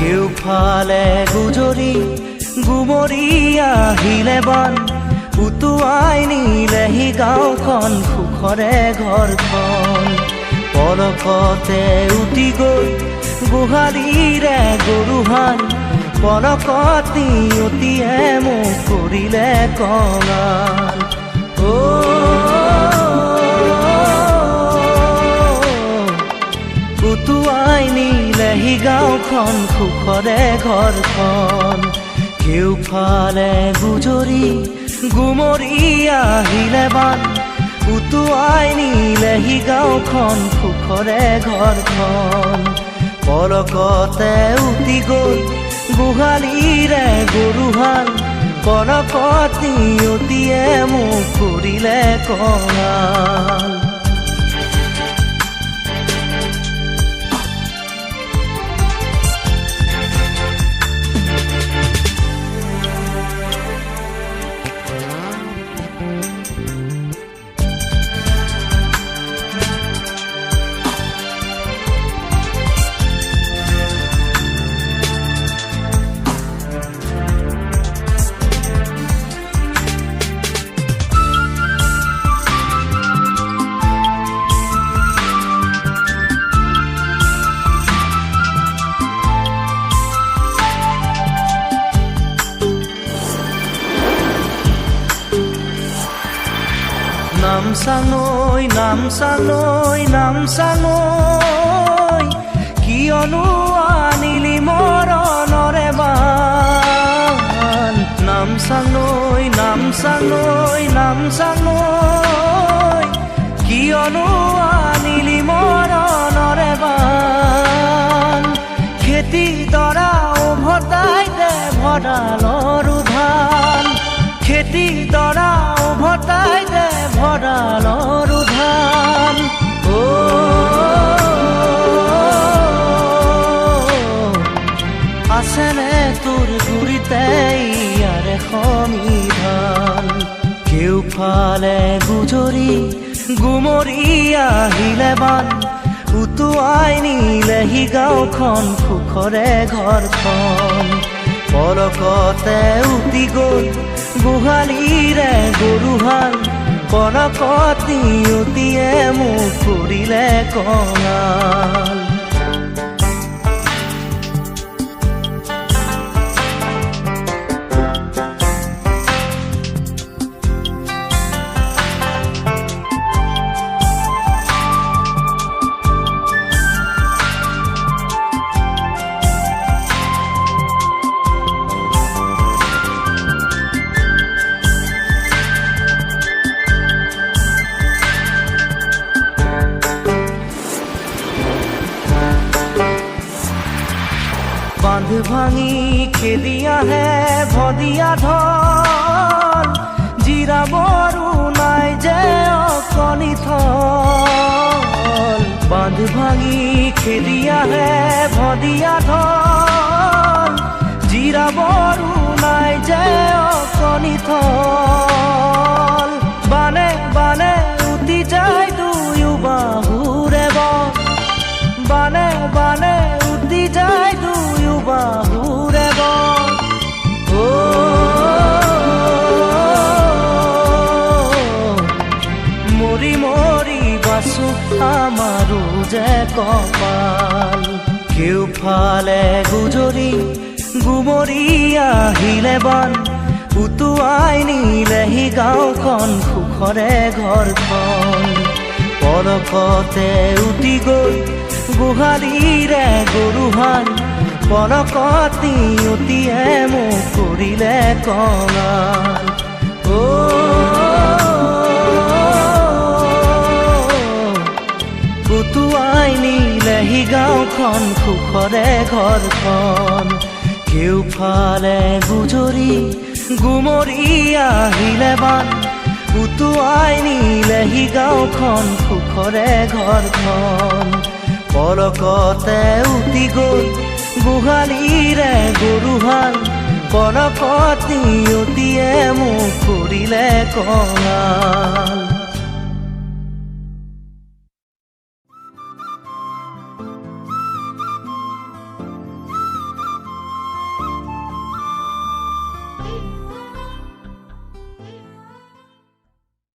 কেউফালে গুজৰি গুমৰি আহিলে বান উটুৱাই নিলেহি গাঁওখন সুখৰে ঘৰখন পলকতে উটি গৈ গোহালিৰে গৰুহাল পলকত নিয়তিয়ে মোক কৰিলে কঙাল উটুৱাই নিলেহি গাঁওখন সুখৰে ঘৰখন কেউফালে গুজৰি গুমৰি আহিলে বান উটুৱাই নিলেহি গাঁওখন সুখৰে ঘৰখন পলকতে উটি গৈ গোহালিৰে গৰুহাল পলকত নিয়তিয়ে মোক কৰিলে কঙাল নামচাঙৈ কিয়নো আনিলি মৰণৰে বান নামচাঙৈ কিয়নো আনিলি মৰণৰে বান খেতি দৰা উভতাই দে ভঁৰালৰ ধান খেতি দৰা উভতাই দে ভঁৰালৰ ধান আছেনে তোৰ গুৰিতে ইয়াৰে সমিধান কেউফালে গুজৰি গুমৰি আহিলে বান উটুৱাই নিলেহি গাঁওখন সুখৰে ঘৰখন পলকতে উটি গৈ গোহালিৰে গৰুহাল পলকত নিয়তিয়ে মোক কৰিলে কঙাল বান্ধ ভাঙি খেলি আহে ভদিয়া ঢল জিৰাবৰো নাই যে অকণি থল বান্ধ ভাঙি খেলি আহে ভদিয়া ঢল জিৰাবৰো নাই যে অকণি থল বানে বানে উটি যায় দুয়ো বাহুৰে বন বানে বানে উটি যায় দুয়ো বাহুৰে বন মৰি মৰি বাচো আমাৰো যে কপাল কেউফালে গুজৰি গুমৰি আহিলে বান উটুৱাই নিলেহি গাঁওখন সুখৰে ঘৰখন পলকতে উটি গৈ গোহালিৰে গৰুহাল পলকত নিয়তিয়ে মোক কৰিলে কঙাল উটুৱাই নিলেহি গাঁওখন সুখৰে ঘৰখন কেউফালে গুজৰি গুমৰি আহিলে বান উটুৱাই নিলেহি গাঁওখন সুখৰে ঘৰখন পলকতে উটি গৈ গোহালিৰে গৰুহাল পলকত নিয়তিয়ে মোক কৰিলে কঙাল